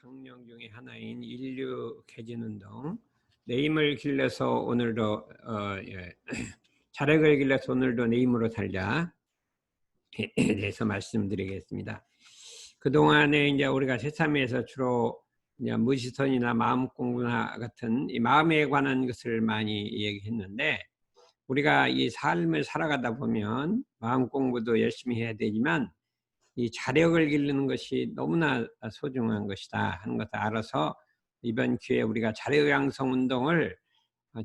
성령 중에 하나인 인류 개진운동, 내 힘을 길러서 오늘도 자력을 길러서 오늘도 내 힘으로 살자에 대해서 말씀드리겠습니다. 그동안에 이제 우리가 새삼에서 주로 이제 무지선이나 마음 공부나 같은 이 마음에 관한 것을 많이 얘기했는데, 우리가 이 삶을 살아가다 보면 마음 공부도 열심히 해야 되지만 이 자력을 기르는 것이 너무나 소중한 것이다 하는 것을 알아서 이번 기회에 우리가 자력 양성 운동을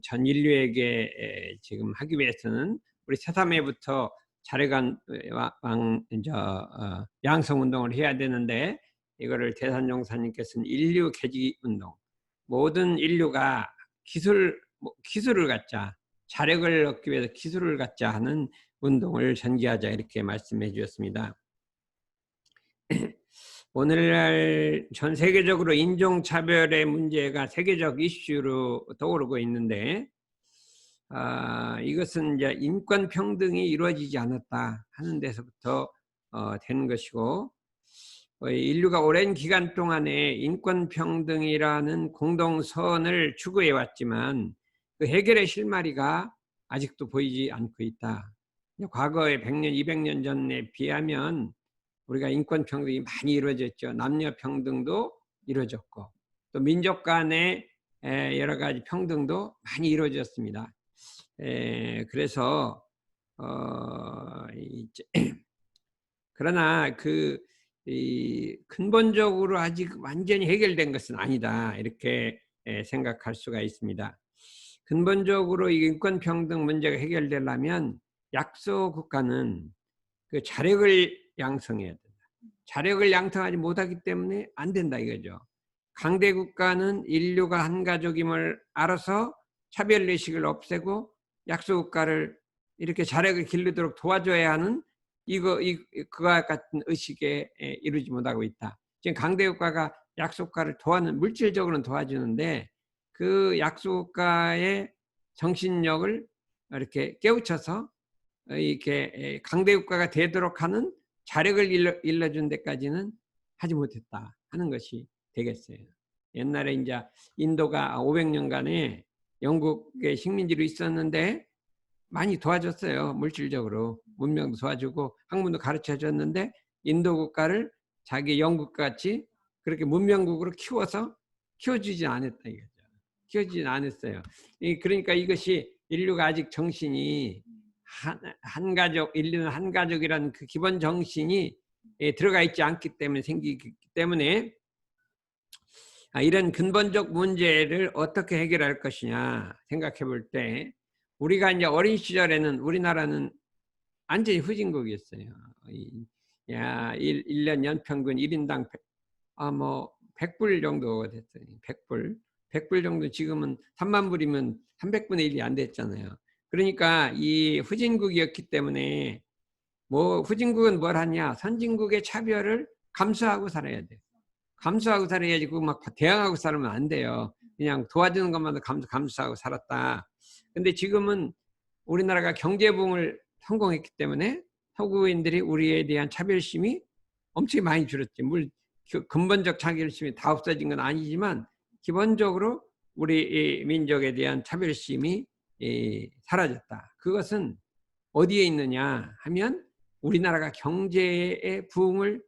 전 인류에게 지금 하기 위해서는 우리 새삼회부터 자력 양성 운동을 해야 되는데, 이거를 대산종사님께서는 인류 개지 운동, 모든 인류가 기술을 갖자, 자력을 얻기 위해서 기술을 갖자 하는 운동을 전개하자, 이렇게 말씀해 주셨습니다. 오늘날 전 세계적으로 인종차별의 문제가 세계적 이슈로 떠오르고 있는데, 이것은 이제 인권평등이 이루어지지 않았다 하는 데서부터 되는 것이고, 인류가 오랜 기간 동안에 인권평등이라는 공동선을 추구해 왔지만 그 해결의 실마리가 아직도 보이지 않고 있다. 과거의 100년, 200년 전에 비하면 우리가 인권평등이 많이 이루어졌죠. 남녀평등도 이루어졌고, 또 민족 간의 여러 가지 평등도 많이 이루어졌습니다. 그래서 그러나 근본적으로 아직 완전히 해결된 것은 아니다, 이렇게 생각할 수가 있습니다. 근본적으로 이 인권평등 문제가 해결되려면 약소 국가는 그 자력을 양성해야 된다. 자력을 양성하지 못하기 때문에 안 된다 이거죠. 강대 국가는 인류가 한 가족임을 알아서 차별의식을 없애고 약소 국가를 이렇게 자력을 기르도록 도와줘야 하는 그와 같은 의식에 이루지 못하고 있다. 지금 강대 국가가 약소 국가를 물질적으로는 도와주는데, 그 약소 국가의 정신력을 이렇게 깨우쳐서 이렇게 강대 국가가 되도록 하는 자력을 일러준 데까지는 하지 못했다 하는 것이 되겠어요. 옛날에 이제 인도가 500년간에 영국의 식민지로 있었는데 많이 도와줬어요. 물질적으로 문명도 도와주고 학문도 가르쳐 줬는데, 인도 국가를 자기 영국과 같이 그렇게 문명국으로 키워주지 않았다 이거죠. 키워주지 않았어요. 그러니까 이것이 인류가 아직 정신이 한 가족, 인류는 한 가족이라는 그 기본 정신이 들어가 있지 않기 때문에 생기기 때문에, 이런 근본적 문제를 어떻게 해결할 것이냐 생각해 볼 때, 우리가 이제 어린 시절에는 우리나라는 완전히 후진국이었어요. 1년 연평균 1인당 100불 정도가 됐어요. 100불 정도. 지금은 3만 불이면 300분의 1이 안 됐잖아요. 그러니까 이 후진국이었기 때문에, 후진국은 뭘 하냐, 선진국의 차별을 감수하고 살아야 돼. 감수하고 살아야지. 그거 막 대항하고 살면 안 돼요. 그냥 도와주는 것만 감수하고 살았다. 근데 지금은 우리나라가 경제부흥을 성공했기 때문에 서구인들이 우리에 대한 차별심이 엄청 많이 줄었지. 근본적 차별심이 다 없어진 건 아니지만 기본적으로 우리 민족에 대한 차별심이 사라졌다. 그것은 어디에 있느냐 하면 우리나라가 경제의 부흥을,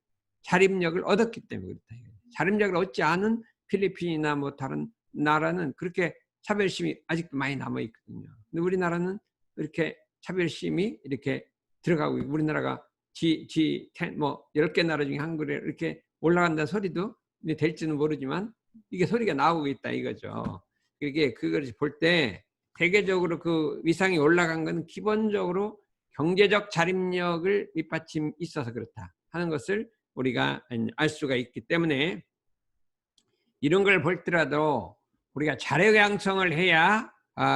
자립력을 얻었기 때문에 그렇다. 자립력을 얻지 않은 필리핀이나 다른 나라는 그렇게 차별심이 아직도 많이 남아 있거든요. 근데 우리나라는 이렇게 차별심이 이렇게 들어가고, 우리나라가 10개 나라 중에 한 그릇 이렇게 올라간다는 소리도 될지는 모르지만 이게 소리가 나오고 있다 이거죠. 그걸 볼 때 세계적으로 그 위상이 올라간 건 기본적으로 경제적 자립력을 밑받침 있어서 그렇다 하는 것을 우리가 알 수가 있기 때문에, 이런 걸 볼더라도 우리가 자력 양성을 해야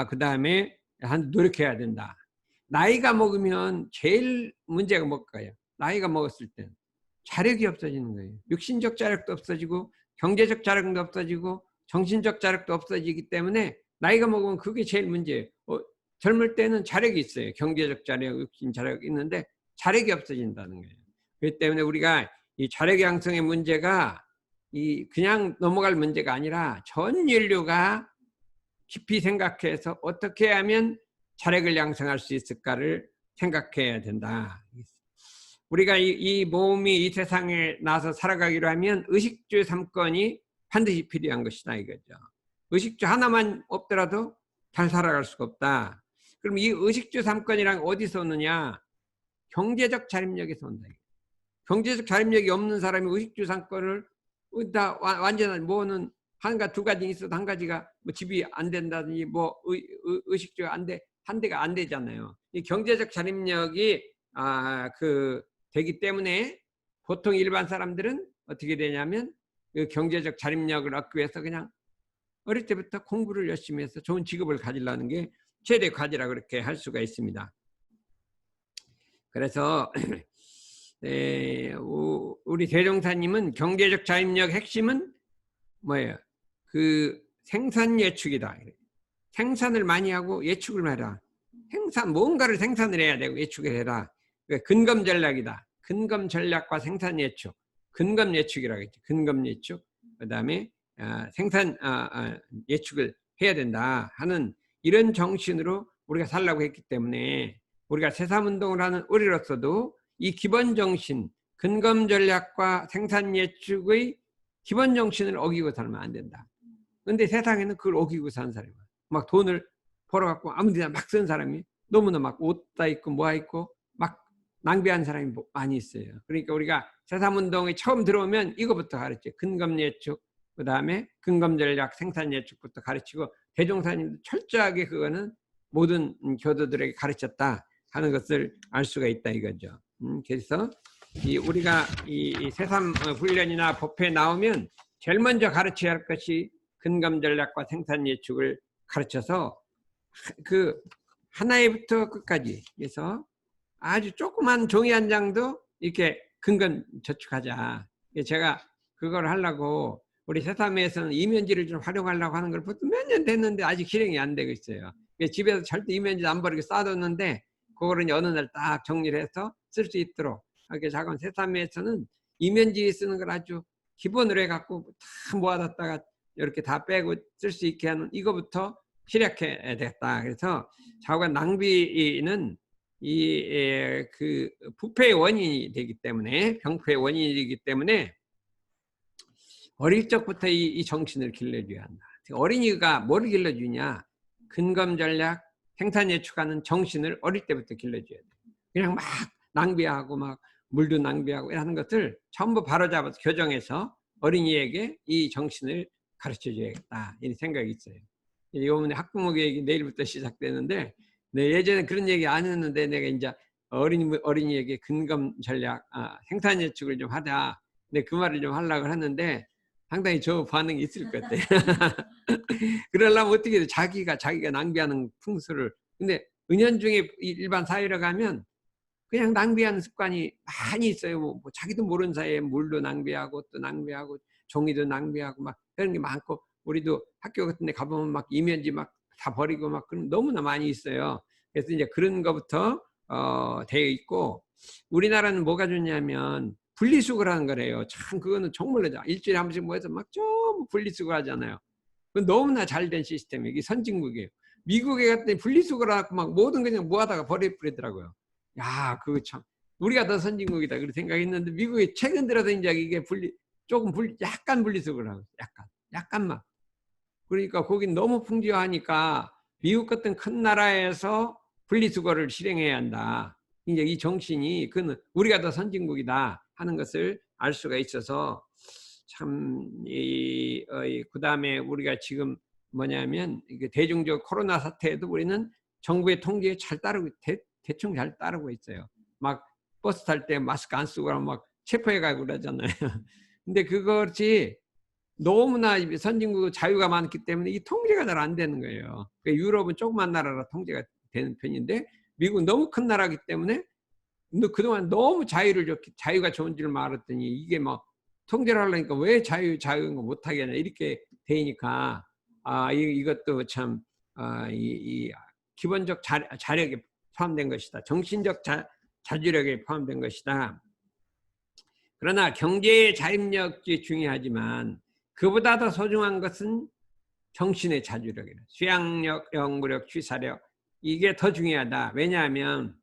그 다음에 노력해야 된다. 나이가 먹으면 제일 문제가 뭘까요? 나이가 먹었을 때 자력이 없어지는 거예요. 육신적 자력도 없어지고 경제적 자력도 없어지고 정신적 자력도 없어지기 때문에 나이가 먹으면 그게 제일 문제예요. 젊을 때는 자력이 있어요. 경제적 자력, 육신 자력이 있는데 자력이 없어진다는 거예요. 그렇기 때문에 우리가 이 자력 양성의 문제가 그냥 넘어갈 문제가 아니라 전 인류가 깊이 생각해서 어떻게 하면 자력을 양성할 수 있을까를 생각해야 된다. 우리가 이 몸이 이 세상에 나서 살아가기로 하면 의식주 3건이 반드시 필요한 것이다 이거죠. 의식주 하나만 없더라도 잘 살아갈 수가 없다. 그럼 이 의식주 3건이랑 어디서 오느냐? 경제적 자립력에서 온다. 경제적 자립력이 없는 사람이 의식주 3건을 다 완전한 뭐는 한가 두 가지 있어도 한 가지가 뭐 집이 안 된다든지 뭐 의식주가 안 돼, 한 대가 안 되잖아요. 이 경제적 자립력이 되기 때문에 보통 일반 사람들은 어떻게 되냐면 그 경제적 자립력을 얻기 위해서 그냥 어릴 때부터 공부를 열심히 해서 좋은 직업을 가지려는 게 최대 과제라 그렇게 할 수가 있습니다. 그래서 우리 대종사님은 경제적 자립력 핵심은 뭐예요? 그 생산 예측이다. 생산을 많이 하고 예측을 해라. 뭔가를 생산을 해야 되고 예측을 해라. 근검 전략이다. 근검 전략과 생산 예측. 근검 예측이라고 했죠. 근검 예측. 그 다음에 생산 예측을 해야 된다 하는 이런 정신으로 우리가 살라고 했기 때문에 우리가 새삼운동을 하는 우리로서도 이 기본 정신, 근검 전략과 생산 예측의 기본 정신을 어기고 살면 안 된다. 근데 세상에는 그걸 어기고 사는 사람이 막 돈을 벌어갖고 아무데나 막 쓰는 사람이 너무나 막 옷 다 입고 뭐 입고 막 낭비한 사람이 많이 있어요. 그러니까 우리가 새삼운동에 처음 들어오면 이거부터 가르쳐요. 근검 예측, 그 다음에 근검 전략, 생산 예측부터 가르치고 대종사님도 철저하게 그거는 모든 교도들에게 가르쳤다 하는 것을 알 수가 있다 이거죠. 그래서 우리가 이 새삼 훈련이나 법회에 나오면 제일 먼저 가르쳐야 할 것이 근검 전략과 생산 예측을 가르쳐서 그 하나에부터 끝까지 해서 아주 조그만 종이 한 장도 이렇게 근검 저축하자. 제가 그걸 하려고 우리 새삼에서는 이면지를 좀 활용하려고 하는 걸 몇 년 됐는데 아직 실행이 안 되고 있어요. 집에서 절대 이면지 안 버리고 쌓아뒀는데 그거를 어느 날 딱 정리를 해서 쓸 수 있도록. 이렇게 작은 새삼에서는 이면지 쓰는 걸 아주 기본으로 해갖고 다 모아놨다가 이렇게 다 빼고 쓸 수 있게 하는 이거부터 시작해야 되겠다. 그래서 자고간 낭비는 그 부패의 원인이 되기 때문에 병폐의 원인이 되기 때문에 어릴 적부터 이 정신을 길러줘야 한다. 어린이가 뭐를 길러주냐? 근검 전략, 생산 예측하는 정신을 어릴 때부터 길러줘야 돼. 그냥 막 낭비하고 막 물도 낭비하고 이런 것들 전부 바로잡아서 교정해서 어린이에게 이 정신을 가르쳐줘야겠다 이런 생각이 있어요. 이번에 학부모 교육이 내일부터 시작되는데 예전에 그런 얘기 안 했는데 내가 이제 어린이에게 근검 전략, 생산 예측을 좀 하자. 근데 그 말을 좀 하려고 했는데 상당히 저 반응이 있을 것 같아요. 그러려면 어떻게 돼? 자기가 낭비하는 풍수를. 근데 은연중에 일반 사회로 가면 그냥 낭비하는 습관이 많이 있어요. 뭐 자기도 모르는 사이에 물도 낭비하고 또 낭비하고 종이도 낭비하고 막 그런 게 많고 우리도 학교 같은 데 가보면 막 이면지 막 다 버리고 막 그런 너무나 많이 있어요. 그래서 이제 그런 거부터 되어 있고 우리나라는 뭐가 좋냐면 분리수거를 하는 거래요. 참 그거는 정말로 일주일에 한 번씩 모여서 막 전부 분리수거 하잖아요. 그건 너무나 잘된 시스템이에요. 이게 선진국이에요. 미국에 갔더니 분리수거를 하고 막 모든 그냥 모아다가 버리더라고요. 야, 그거 참 우리가 더 선진국이다 그렇게 생각했는데 미국이 최근 들어서 이제 이게 약간 분리수거를 하고 약간만. 그러니까 거긴 너무 풍부하니까 미국 같은 큰 나라에서 분리수거를 실행해야 한다. 이제 이 정신이 그는 우리가 더 선진국이다 하는 것을 알 수가 있어서 참 그다음에 우리가 지금 뭐냐면 이게 대중적 코로나 사태에도 우리는 정부의 통제에 잘 따르고 대충 잘 따르고 있어요. 막 버스 탈 때 마스크 안 쓰고 하면 막 체포해 가고 그러잖아요. 근데 그것이 너무나 선진국 자유가 많기 때문에 이 통제가 잘 안 되는 거예요. 그러니까 유럽은 조그만 나라라 통제가 되는 편인데 미국은 너무 큰 나라기 때문에 그동안 너무 자유가 좋은 줄 알았더니 이게 막 통제를 하려니까 왜 자유인 거 못하게 하냐 이렇게 되니까 이것도 참 이 기본적 자력에 포함된 것이다. 정신적 자주력에 포함된 것이다. 그러나 경제의 자립력이 중요하지만 그보다 더 소중한 것은 정신의 자주력이다. 수양력, 연구력, 취사력 이게 더 중요하다. 왜냐하면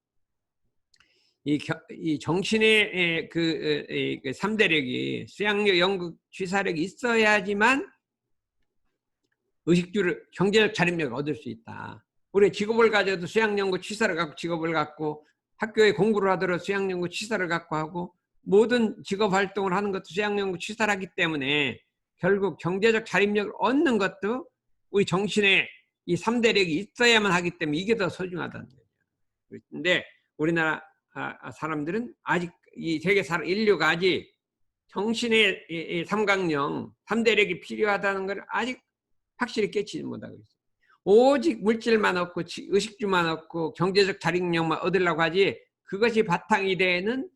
이 정신의 그 3대력이 수양력, 연구, 취사력이 있어야지만 의식주를 경제적 자립력을 얻을 수 있다. 우리 직업을 가져도 수양연구 취사를 갖고 직업을 갖고 학교에 공부를 하더라도 수양연구 취사를 갖고 하고 모든 직업 활동을 하는 것도 수양연구 취사를 하기 때문에 결국 경제적 자립력을 얻는 것도 우리 정신의 이 3대력이 있어야만 하기 때문에 이게 더 소중하다는 거죠. 그런데 우리나라 사람들은 아직 이 세계 인류가 아직 정신의 이 삼강령 3대력이 필요하다는 걸 아직 확실히 깨치지 못하고 있어요. 오직 물질만 얻고 의식주만 얻고 경제적 자립력만 얻으려고 하지 그것이 바탕이 되는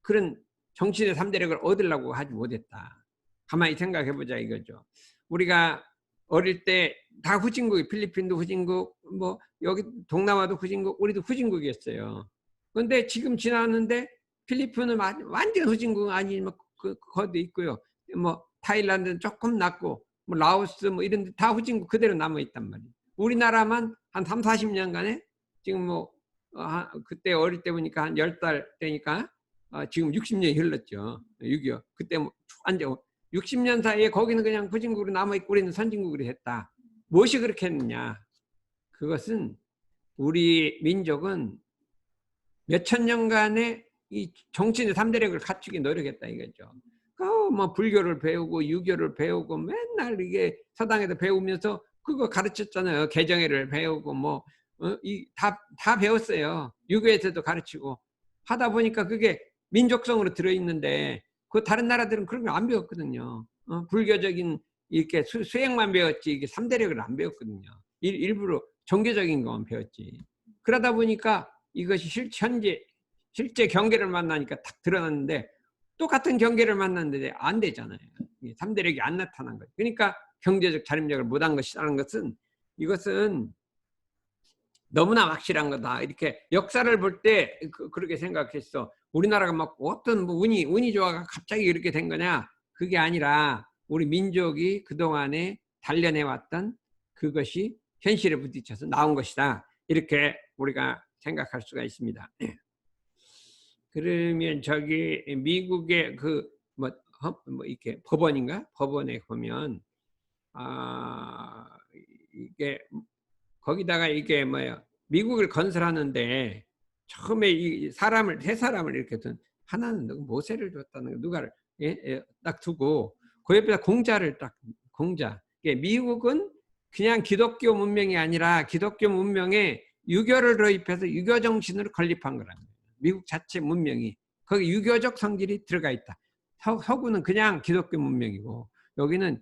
그런 정신의 3대력을 얻으려고 하지 못했다. 가만히 생각해보자 이거죠. 우리가 어릴 때 다 후진국이 필리핀도 후진국 뭐 여기 동남아도 후진국 우리도 후진국이었어요. 그런데 지금 지났는데 필리핀은 완전 후진국 아니 뭐 거기도 있고요. 뭐 타일란드는 조금 낫고 뭐 라오스 뭐 이런 데 다 후진국 그대로 남아 있단 말이에요. 우리나라만 한 3, 40년간에 지금 뭐 그때 어릴 때 보니까 한 10달 되니까 지금 60년이 흘렀죠. 6.25 그때 뭐 완전 60년 사이에 거기는 그냥 후진국으로 남아 있고 우리는 선진국으로 했다. 무엇이 그렇게 했느냐? 그것은 우리 민족은 몇천 년간의 이 정신의 3대력을 갖추기 노력했다 이거죠. 뭐 불교를 배우고 유교를 배우고 맨날 이게 서당에서 배우면서 그거 가르쳤잖아요. 개정회를 배우고 뭐 다 배웠어요. 유교에서도 가르치고 하다 보니까 그게 민족성으로 들어있는데 그 다른 나라들은 그런 걸 안 배웠거든요. 불교적인 이렇게 수행만 배웠지 이게 3대력을 안 배웠거든요. 일부러 종교적인 것만 배웠지. 그러다 보니까 이것이 실제 경계를 만나니까 탁 드러났는데 똑같은 경계를 만났는데 안 되잖아요. 3대력이 안 나타난 거예요. 그러니까 경제적 자립력을 못한 것이라는 것은 이것은 너무나 확실한 거다. 이렇게 역사를 볼 때 그렇게 생각했어. 우리나라가 막 어떤 뭐 운이 좋아가 갑자기 이렇게 된 거냐? 그게 아니라 우리 민족이 그동안에 단련해왔던 그것이 현실에 부딪혀서 나온 것이다. 이렇게 우리가 생각할 수가 있습니다. 그러면 저기 미국의 그 뭐 이렇게 법원인가? 법원에 보면 이게 거기다가 이게 뭐야 미국을 건설하는데 처음에 이 사람을 세 사람을 이렇게 둔 하나는 모세를 줬다는 거 누가를 딱 두고 그 옆에다 공자를 딱 공자. 미국은 그냥 기독교 문명이 아니라 기독교 문명에 유교를 도입해서 유교 정신으로 건립한 거랍니다. 미국 자체 문명이 거기 유교적 성질이 들어가 있다. 서구는 그냥 기독교 문명이고 여기는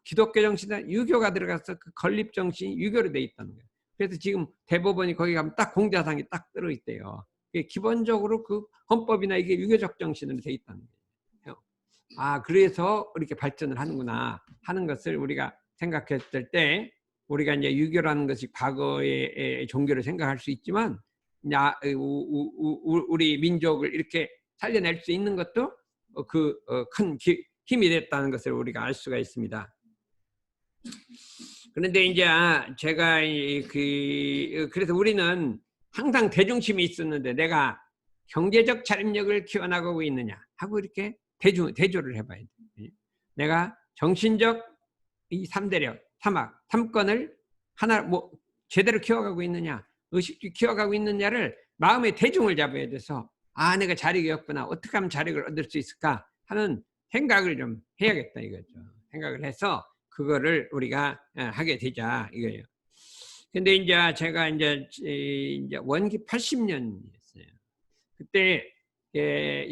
기독교 정신에 유교가 들어가서 그 건립 정신이 유교로 돼 있다는 거예요. 그래서 지금 대법원이 거기 가면 딱 공자상이 딱 들어 있대요. 기본적으로 그 헌법이나 이게 유교적 정신으로 돼 있다는 거예요. 그래서 이렇게 발전을 하는구나 하는 것을 우리가 생각했을 때 우리가 이제 유교라는 것이 과거의 종교를 생각할 수 있지만 우리 민족을 이렇게 살려낼 수 있는 것도 큰 힘이 됐다는 것을 우리가 알 수가 있습니다. 그런데 이제 제가 그래서 우리는 항상 대중심이 있었는데 내가 경제적 자립력을 키워나가고 있느냐 하고 이렇게 대조를 해봐야 돼. 내가 정신적 이 3대력, 3권을 하나 뭐 제대로 키워가고 있느냐, 의식주 키워가고 있느냐를 마음의 대중을 잡아야 돼서 내가 자력이 없구나. 어떻게 하면 자력을 얻을 수 있을까 하는 생각을 좀 해야겠다 이거죠. 생각을 해서 그거를 우리가 하게 되자 이거예요. 근데 이제 제가 이제 원기 80년이었어요. 그때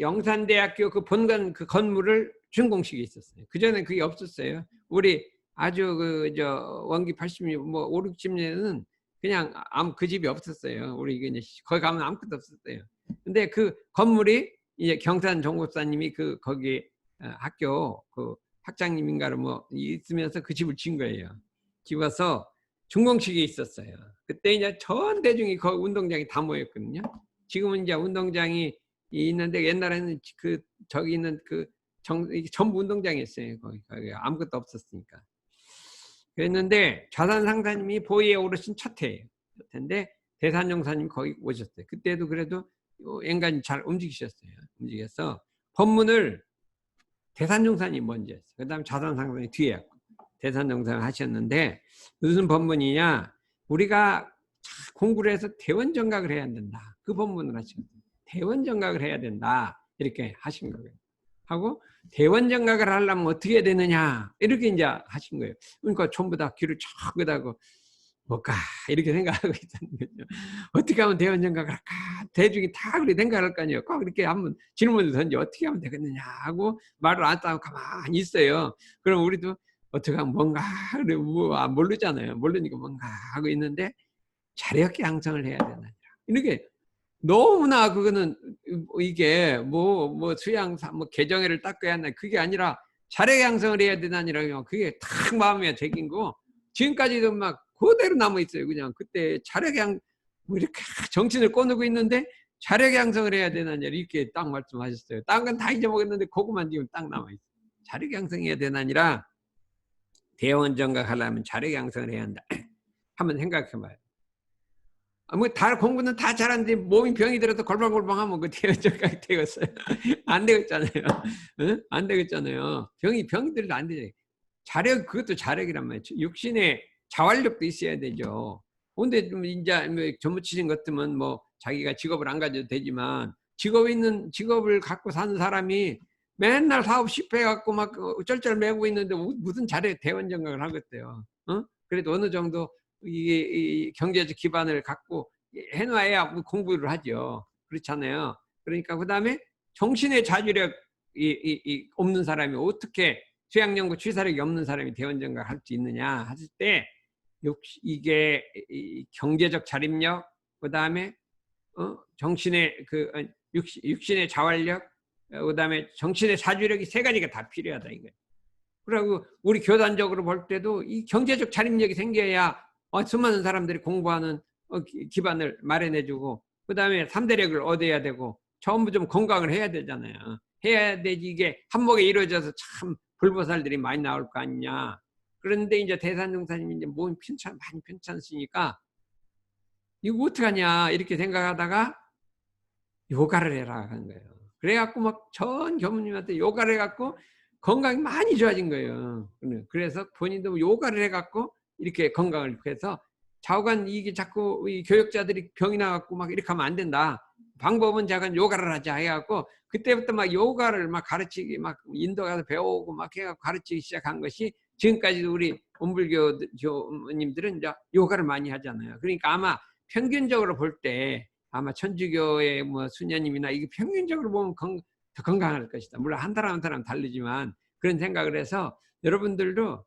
영산대학교 그 본관 그 건물을 준공식이 있었어요. 그 전에 그게 없었어요. 우리 아주 원기 80년 뭐 5, 60년에는 그냥 그 집이 없었어요. 우리 이제 거기 가면 아무것도 없었어요. 근데 그 건물이 이제 경산 종국사님이 거기 학교 그 학장님인가로 뭐 있으면서 그 집을 지은 거예요. 집어서 준공식이 있었어요. 그때 이제 전 대중이 거기 운동장에 다 모였거든요. 지금은 이제 운동장이 있는데 옛날에는 그 저기 있는 그 전부 운동장이었어요. 거기 아무것도 없었으니까. 그랬는데 좌산 상사님이 보위에 오르신 첫 해예요. 첫 해인데 대산용사님 거기 오셨어요. 그때도 그래도 엔간히 잘 움직이셨어요. 움직여서 법문을 대산용사님 먼저 했어요. 그 다음에 좌산 상사님 뒤에 했고 대산용사님 하셨는데 무슨 법문이냐, 우리가 공부를 해서 대원정각을 해야 된다. 그 법문을 하시거든요. 대원정각을 해야 된다. 이렇게 하신 거예요. 하고 대원정각을 하려면 어떻게 해야 되느냐 이렇게 이제 하신 거예요. 그러니까 전부 다 귀를 쫙 끄다고 뭘까 이렇게 생각하고 있다는 거죠. 어떻게 하면 대원정각을 할까? 대중이 다 그렇게 생각할 거 아니에요. 꼭 이렇게 한번 질문을 던져 어떻게 하면 되겠느냐 하고 말을 안 하고 가만히 있어요. 그럼 우리도 어떻게 하면 뭔가 뭐 모르잖아요. 모르니까 뭔가 하고 있는데 자력 양성을 해야 되느냐 이렇게 너무나 그거는 이게 뭐 수양사 뭐 개정회를 닦아야 한다 그게 아니라 자력 양성을 해야 되나니라요. 그게 딱 마음에 새긴 거 지금까지도 막 그대로 남아 있어요. 그냥 그때 자력 뭐 이렇게 정신을 꺼내고 있는데 자력 양성을 해야 되나냐 이렇게 딱 말씀하셨어요. 딴 건 다 잊어먹었는데 그거만 지금 딱 남아 있어요. 자력 양성해야 되나니라 대원정각 하려면 자력 양성을 해야 한다. 한번 생각해봐요. 뭐 다 공부는 다 잘하는데 몸이 병이 들어도 골방골방하면 그 대원정각이 되겠어요. 안 되겠잖아요. 응? 안 되겠잖아요. 병이 들어도 안 되죠. 자력 그것도 자력이란 말이죠. 육신의 자활력도 있어야 되죠. 근데 좀 이제 뭐 전무치신 같으면 뭐 자기가 직업을 안 가져도 되지만 직업을 갖고 사는 사람이 맨날 사업 실패해 갖고 막 쩔쩔매고 있는데 무슨 자력 대원정각을 하겠대요. 어? 그래도 어느 정도 이 경제적 기반을 갖고 해놔야 공부를 하죠. 그렇잖아요. 그러니까 그 다음에 정신의 자주력 없는 사람이 어떻게 수양연구 취사력이 없는 사람이 대원정각 할 수 있느냐 했을 때 이게 경제적 자립력, 그 다음에 정신의 육신의 자활력, 그 다음에 정신의 사주력이 세 가지가 다 필요하다 이거예요. 그리고 우리 교단적으로 볼 때도 이 경제적 자립력이 생겨야 수많은 사람들이 공부하는 기반을 마련해주고 그 다음에 3대력을 얻어야 되고 전부 좀 건강을 해야 되잖아요. 해야 되지 이게 한목에 이루어져서 참 불보살들이 많이 나올 거 아니냐. 그런데 이제 대산종사님이 이제 몸이 많이 편찮으시니까 이거 어떡하냐 이렇게 생각하다가 요가를 해라 하는 거예요. 그래갖고 막 전 교무님한테 요가를 해갖고 건강이 많이 좋아진 거예요. 그래서 본인도 요가를 해갖고 이렇게 건강을 해서 좌우간 이게 자꾸 이 교육자들이 병이 나갖고 막 이렇게 하면 안 된다. 방법은 자간 요가를 하자 해갖고 그때부터 막 요가를 막 가르치기 막 인도 가서 배우고 막 해갖고 가르치기 시작한 것이 지금까지도 우리 온불교 교님들은 이제 요가를 많이 하잖아요. 그러니까 아마 평균적으로 볼 때 아마 천주교의 뭐 수녀님이나 이게 평균적으로 보면 더 건강할 것이다. 물론 한 사람 한 사람 다르지만 그런 생각을 해서 여러분들도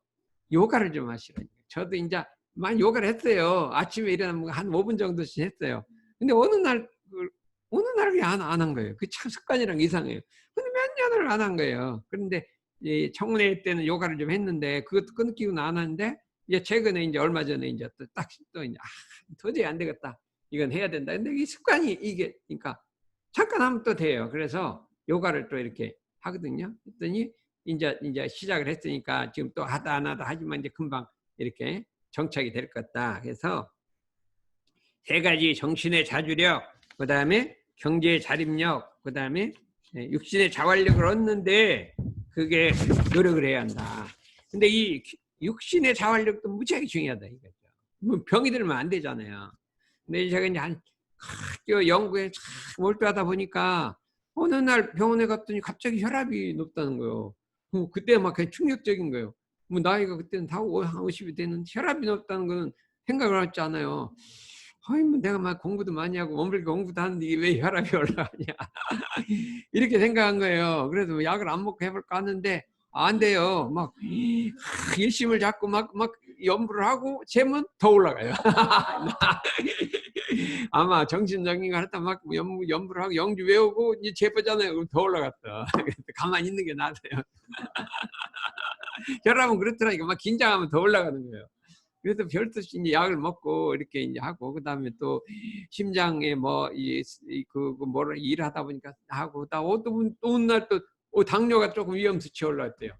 요가를 좀 하시라고요. 저도 이제 많이 요가를 했어요. 아침에 일어나면 한 5분 정도씩 했어요. 근데 어느 날 그냥 안 한 거예요. 그 참 습관이랑 이상해요. 근데 몇 년을 안 한 거예요. 그런데 청문회 때는 요가를 좀 했는데 그것도 끊기고는 안 하는데 이제 최근에 이제 얼마 전에 이제 또 이제 도저히 안 되겠다. 이건 해야 된다. 근데 이 습관이 이게 그러니까 잠깐 하면 또 돼요. 그래서 요가를 또 이렇게 하거든요. 했더니 이제 시작을 했으니까 지금 또 하다 안 하다 하지만 이제 금방 이렇게 정착이 될 것 같다. 그래서 세 가지 정신의 자주력, 그 다음에 경제의 자립력, 그 다음에 육신의 자활력을 얻는데 그게 노력을 해야 한다. 근데 이 육신의 자활력도 무지하게 중요하다 이거죠. 병이 들면 안 되잖아요. 근데 제가 이제 한 학교 연구에 몰두하다 보니까 어느 날 병원에 갔더니 갑자기 혈압이 높다는 거예요. 그때 막 그냥 충격적인 거예요. 뭐 나이가 그때는 다 50이 됐는데 혈압이 높다는 거는 생각을 하지 않아요. 아니 뭐 내가 막 공부도 많이 하고 원불교 공부도 하는데 이게 왜 혈압이 올라가냐 이렇게 생각한 거예요. 그래서 약을 안 먹고 해볼까 하는데 안 돼요. 막 일심을 잡고 막 연부를 하고 재면 더 올라가요. 아마 정신적인 거 하다 막 연부를 하고 영주 외우고 이제 재보잖아요. 그럼 더 올라갔다. 가만히 있는 게 나아요. 혈압은 그렇더라니까 막 긴장하면 더 올라가는 거예요. 그래서 별뜻 없이 이제 약을 먹고 이렇게 이제 하고, 그 다음에 또 심장에 뭐, 뭐를 일하다 보니까 하고, 또 어느 날 또, 당뇨가 조금 위험 수치 올라왔대요.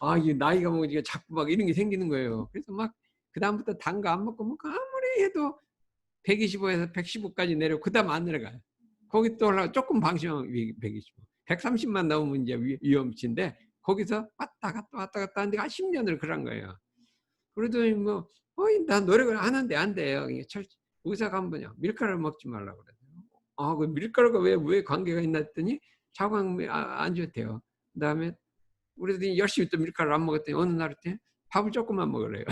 아, 이게 나이가 먹으니까 자꾸 막 이런 게 생기는 거예요. 그래서 막, 그다음부터 단 거 안 먹고, 뭐, 아무리 해도 125에서 115까지 내려, 그 다음 안 내려가요. 거기 또 올라가, 조금 방심하면 125. 130만 넘으면 이제 위험치인데, 거기서 왔다 갔다 하는데 한 10년을 그런 거예요. 그러더니 뭐, 난 노력을 하는데 안 돼요. 의사가 한 번요. 밀가루를 먹지 말라고 그래요. 그 밀가루가 왜 관계가 있나 했더니 자궁 안 좋대요. 그 다음에 우리들이 열심히 또 밀가루를 안 먹었더니 어느 날 때 밥을 조금만 먹으래요.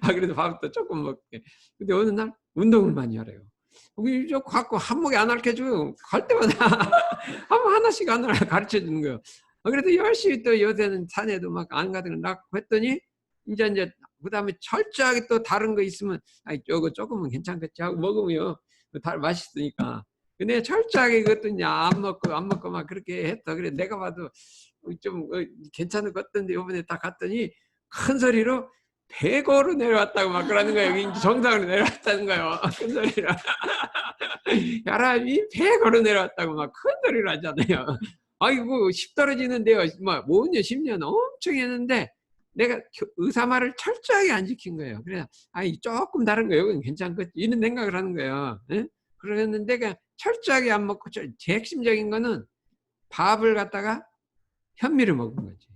그래도 밥을 또 조금 먹게. 근데 어느 날 운동을 많이 하래요. 거기 저 갖고 한목에 안 가르쳐줘요. 갈 때마다 하나씩 가르쳐 주는 거예요. 그래도 열심히 또 요새는 산에도 막 안 가든 낳고 했더니 이제 그 다음에 철저하게 또 다른 거 있으면 이거 조금은 괜찮겠지 하고 먹으면 다 맛있으니까. 근데 철저하게 그것도 이제 안 먹고 막 그렇게 했다. 그래 내가 봐도 좀 괜찮은 것 같던데 이번에 딱 갔더니 큰 소리로 100으로 내려왔다고 막 그러는 거예요. 정상으로 내려왔다는 거예요. 큰 소리로. 사람이 100으로 내려왔다고 막 큰 소리를 하잖아요. 아이고 10 떨어지는데요. 뭐 5년 10년 엄청 했는데 내가 의사 말을 철저하게 안 지킨 거예요. 그래서 조금 다른 거예요. 이건 괜찮겠지 이런 생각을 하는 거예요. 예? 그랬는데 그냥 철저하게 안 먹고 제 핵심적인 거는 밥을 갖다가 현미를 먹은 거지.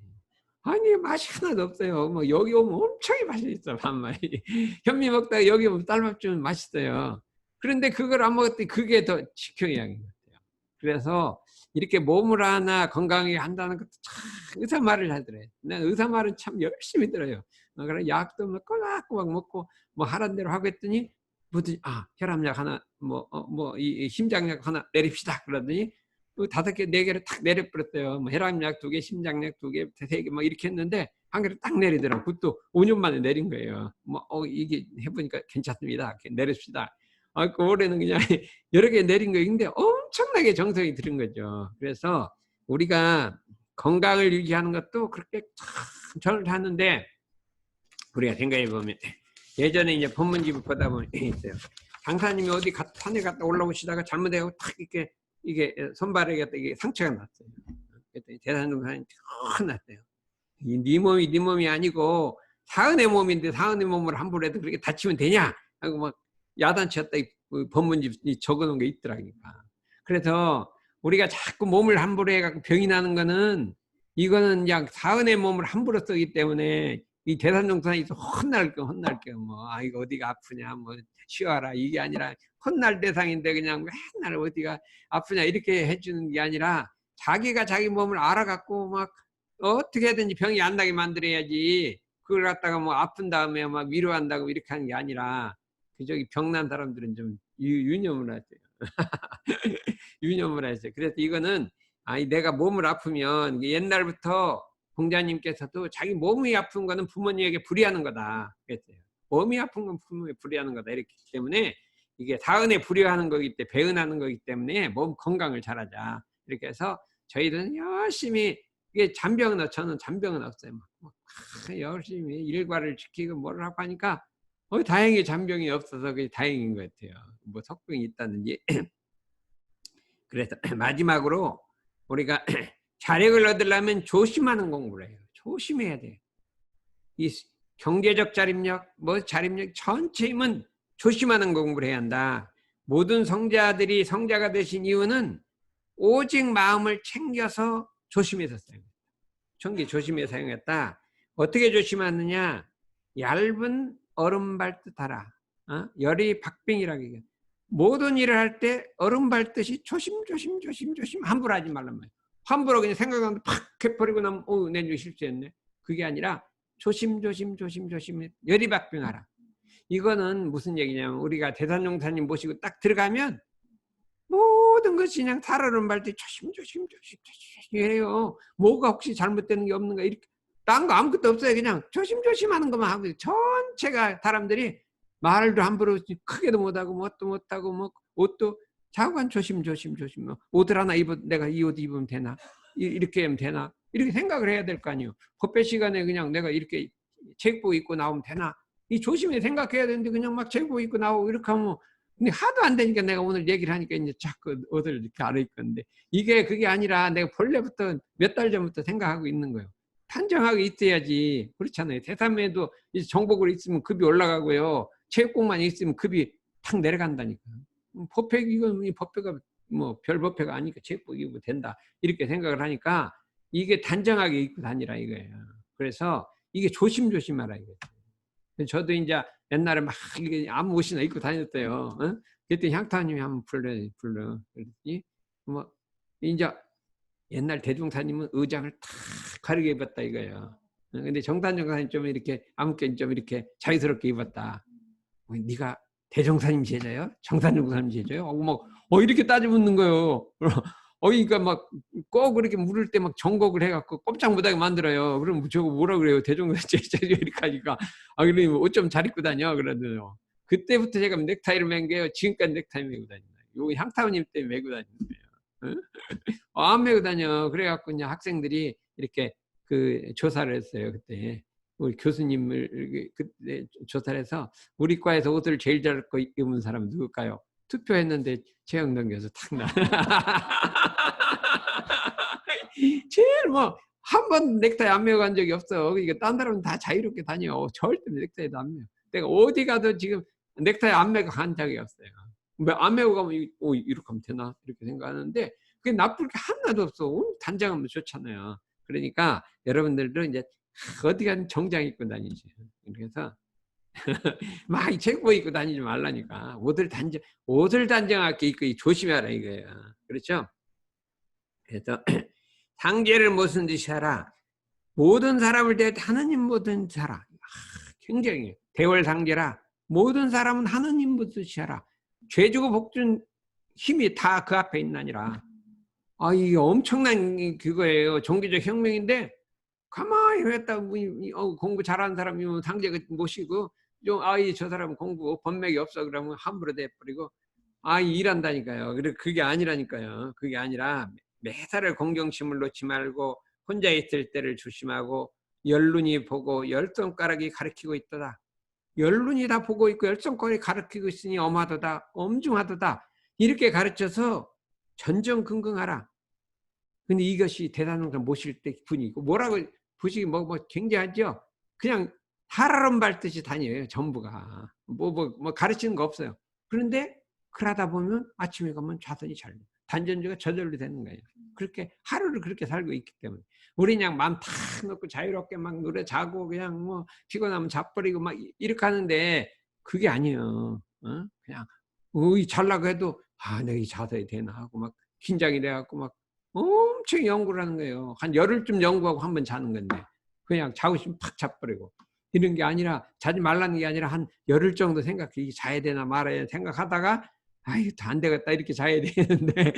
아니 맛이 하나도 없어요. 뭐 여기 오면 엄청 맛있어 밥맛이. 현미 먹다가 여기 오면 쌀밥 주면 맛있어요. 그런데 그걸 안 먹었더니 그게 더 지켜야인 것 같아요. 그래서 이렇게 몸을 하나 건강하게 한다는 것도 참 의사 말을 하더래요. 난 의사 말은 참 열심히 들어요. 그래 약도 뭐 꼬박꼬박 먹고 뭐 하란 대로 하고 했더니 혈압약 하나 이 심장약 하나 내립시다 그러더니 5개, 4개를 탁 내려버렸대요. 뭐 혈압약 2개, 심장약 2개, 3개 뭐 이렇게 했는데 한 개를 딱 내리더라고. 그것도 5년 만에 내린 거예요. 이게 해보니까 괜찮습니다. 내립시다. 그 올해는 그냥 여러 개 내린 거인데 엄청나게 정성이 들은 거죠. 그래서 우리가 건강을 유지하는 것도 그렇게 참 하는데 우리가 생각해 보면 예전에 이제 법문집을 보다 보면 있어요. 장사님이 어디 산에 갔다 올라오시다가 잘못해서 탁 이게 손발에 이게 상처가 났어요. 그랬더니 대산동산이 큰 났어요. 네 몸이 아니고 사은의 몸인데 사은의 몸을 함부로 해도 그렇게 다치면 되냐? 하고 막 야단쳤다 법문집이 적어놓은 게 있더라니까. 그래서 우리가 자꾸 몸을 함부로 해갖고 병이 나는 거는 이거는 그냥 사은의 몸을 함부로 쓰기 때문에 이 대산동산에서 혼날 게 이거 어디가 아프냐 뭐 쉬어라 이게 아니라 혼날 대상인데 그냥 맨날 어디가 아프냐 이렇게 해주는 게 아니라 자기가 자기 몸을 알아갖고 막 어떻게든지 병이 안 나게 만들어야지 그걸 갖다가 뭐 아픈 다음에 막 위로한다고 이렇게 하는 게 아니라 저기 병난 사람들은 좀 유념을 하세요. 유념을 하세요. 그래서 이거는 내가 몸을 아프면 옛날부터 공자님께서도 자기 몸이 아픈 거는 부모님에게 불의하는 거다 그랬어요. 몸이 아픈 건 부모에게 불의하는 거다 이렇기 때문에 이게 사은에 불의하는 거기 때문에 배은하는 거기 때문에 몸 건강을 잘하자 이렇게 해서 저희들은 열심히 이게 저는 잔병은 없어요. 열심히 일과를 지키고 뭐를 하고 하니까 다행히 잔병이 없어서 그게 다행인 것 같아요. 뭐 석병이 있다든지. 그래서 마지막으로 우리가 자력을 얻으려면 조심하는 공부를 해요. 조심해야 돼요. 이 경제적 자립력, 자립력 전체 힘은 조심하는 공부를 해야 한다. 모든 성자들이 성자가 되신 이유는 오직 마음을 챙겨서 조심해서 사용했다. 조심해서 사용했다. 어떻게 조심하느냐? 얇은 얼음 밟듯 하라. 열이 박빙이라고 얘기해요. 모든 일을 할 때 얼음 밟듯이 조심 함부로 하지 말란 말이에요. 함부로 그냥 생각하면 팍 해버리고 나면 내가 실수했네. 그게 아니라 조심 열이 박빙하라. 이거는 무슨 얘기냐면 우리가 대산용사님 모시고 딱 들어가면 모든 것이 그냥 살얼음 밟듯이 조심 해요. 뭐가 혹시 잘못되는 게 없는가 이렇게 딴 거 아무것도 없어요. 그냥 조심 하는 것만 하고 전체가 사람들이 말도 함부로 크게도 못하고 뭣도 못하고 뭐 옷도 자관 조심 옷을 하나 내가 이 옷 입으면 되나 이렇게 하면 되나 이렇게 생각을 해야 될 거 아니에요. 법회 시간에 그냥 내가 이렇게 책복 입고 나오면 되나 이 조심해 생각해야 되는데 그냥 막 제복 입고 나오고 이렇게 하면 근데 하도 안 되니까 내가 오늘 얘기를 하니까 이제 자꾸 옷을 이렇게 갈아입고 있는데 이게 그게 아니라 내가 본래부터 몇 달 전부터 생각하고 있는 거예요. 단정하게 있어야지. 그렇잖아요. 대산매도 이제 정복을 있으면 급이 올라가고요. 체육복만 있으면 급이 탁 내려간다니까. 법회 이건 이 법회가 뭐 별 법회가 아니니까 체육복 입으면 된다. 이렇게 생각을 하니까 이게 단정하게 입고 다니라 이거예요. 그래서 이게 조심조심하라 이거예요. 저도 이제 옛날에 막 이게 아무 옷이나 입고 다녔어요. 어? 그때 향타님이 한번 불러. 그랬더니 뭐 이제 옛날 대종사님은 의장을 탁 가리게 입었다 이거예요. 근데 정단정 사님 좀 이렇게 아무튼 좀 이렇게 자유스럽게 입었다. 네가 대종사님 제자요? 정단정 사님 제자요? 이렇게 따져 묻는 거예요. 그러니까 막 꼭 그렇게 물을 때 막 정곡을 해갖고 꼼짝 못하게 만들어요. 그럼 저거 뭐라 그래요? 대종사 제자 이렇게 하니까 그러니 옷 좀 잘 입고 다녀 그러더요. 그때부터 제가 넥타이를 맨 게요. 지금까지 넥타이 메고 다니는 거예요. 요 향타우님 때문에 메고 다니는 거예요. 안 메고 다녀. 그래갖고 이제 학생들이 이렇게 그 조사를 했어요. 그때 우리 교수님을 그때 조사를 해서 우리 과에서 옷을 제일 잘 입은 사람 누굴까요? 투표했는데 최영동 교수 탁 나. 제일 뭐 한 번 넥타이 안 메고 간 적이 없어. 그러니까 딴 사람은 다 자유롭게 다녀. 절대 넥타이도 안 메고. 내가 어디 가도 지금 넥타이 안 메고 간 적이 없어요. 안 메고 가면 이렇게 하면 되나 이렇게 생각하는데 그게 나쁠 게 하나도 없어. 단정하면 좋잖아요. 그러니까 여러분들도 이제 어디 가든 정장 입고 다니지. 그래서 막 체육복 입고 다니지 말라니까. 옷을 단정하게 입고 조심하라 이거예요. 그렇죠? 그래서 상제를 무슨 뜻이 하라? 모든 사람을 대할 때 하느님 모든 사람. 굉장히 대월상제라. 모든 사람은 하느님 뜻이 하라. 죄주고 복준 힘이 다 그 앞에 있나니라. 이게 엄청난 그거예요. 종교적 혁명인데 가만히 했다 공부 잘하는 사람이면 상제 모시고 좀 저 사람은 공부 번맥이 없어 그러면 함부로 대버리고 일한다니까요. 그게 아니라니까요. 그게 아니라 매사를 공경심을 놓지 말고 혼자 있을 때를 조심하고 열눈이 보고 열 손가락이 가리키고 있도다. 열눈이 다 보고 있고 열 손가락이 가리키고 있으니 엄하도다. 엄중하도다. 이렇게 가르쳐서 전전긍긍하라. 근데 이것이 대단한 걸 모실 때 분이고 뭐라고 부식이 뭐 굉장하죠. 그냥 살얼음 밟듯이 다녀요. 전부가 뭐 가르치는 거 없어요. 그런데 그러다 보면 아침에 가면 좌선이 잘 돼. 단전주가 저절로 되는 거예요. 그렇게 하루를 그렇게 살고 있기 때문에 우리 그냥 마음 탁 놓고 자유롭게 막 노래 자고 그냥 뭐 피곤하면 자버리고 막 이렇게 하는데 그게 아니에요. 그냥 잘라고 해도 내가 이 자세히 되나 하고 막 긴장이 돼갖고 막 엄청 연구를 하는 거예요. 한 열흘쯤 연구하고 한 번 자는 건데 그냥 자고 싶으면 팍 자버리고 이런 게 아니라 자지 말라는 게 아니라 한 열흘 정도 생각해. 이게 자야 되나 말아야 되나 생각하다가 안 되겠다 이렇게 자야 되는데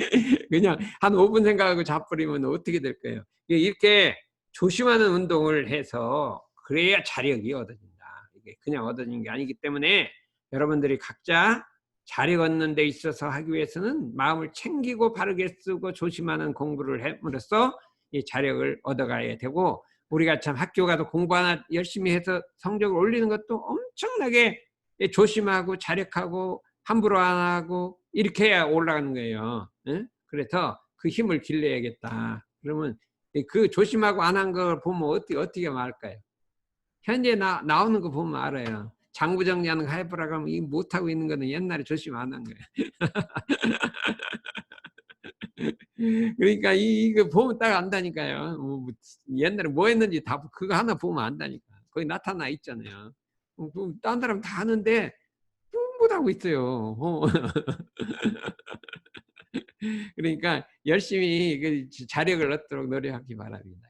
그냥 한 5분 생각하고 자버리면 어떻게 될까요? 이렇게 조심하는 운동을 해서 그래야 자력이 얻어진다. 이게 그냥 얻어지는 게 아니기 때문에 여러분들이 각자 자력 얻는 데 있어서 하기 위해서는 마음을 챙기고 바르게 쓰고 조심하는 공부를 함으로써 이 자력을 얻어가야 되고 우리가 참 학교 가도 공부 하나 열심히 해서 성적을 올리는 것도 엄청나게 조심하고 자력하고 함부로 안 하고 이렇게 해야 올라가는 거예요. 그래서 그 힘을 길러야겠다. 그러면 그 조심하고 안 한 걸 보면 어떻게 말할까요? 현재 나오는 거 보면 알아요. 장부 정리하는 거 해보라 그러면 이 못하고 있는 거는 옛날에 조심 안 한 거예요. 그러니까 이거 보면 딱 안다니까요. 옛날에 뭐 했는지 다 그거 하나 보면 안다니까. 거기 나타나 있잖아요. 딴 사람 다 하는데 못하고 있어요. 그러니까 열심히 그 자력을 얻도록 노력하기 바랍니다.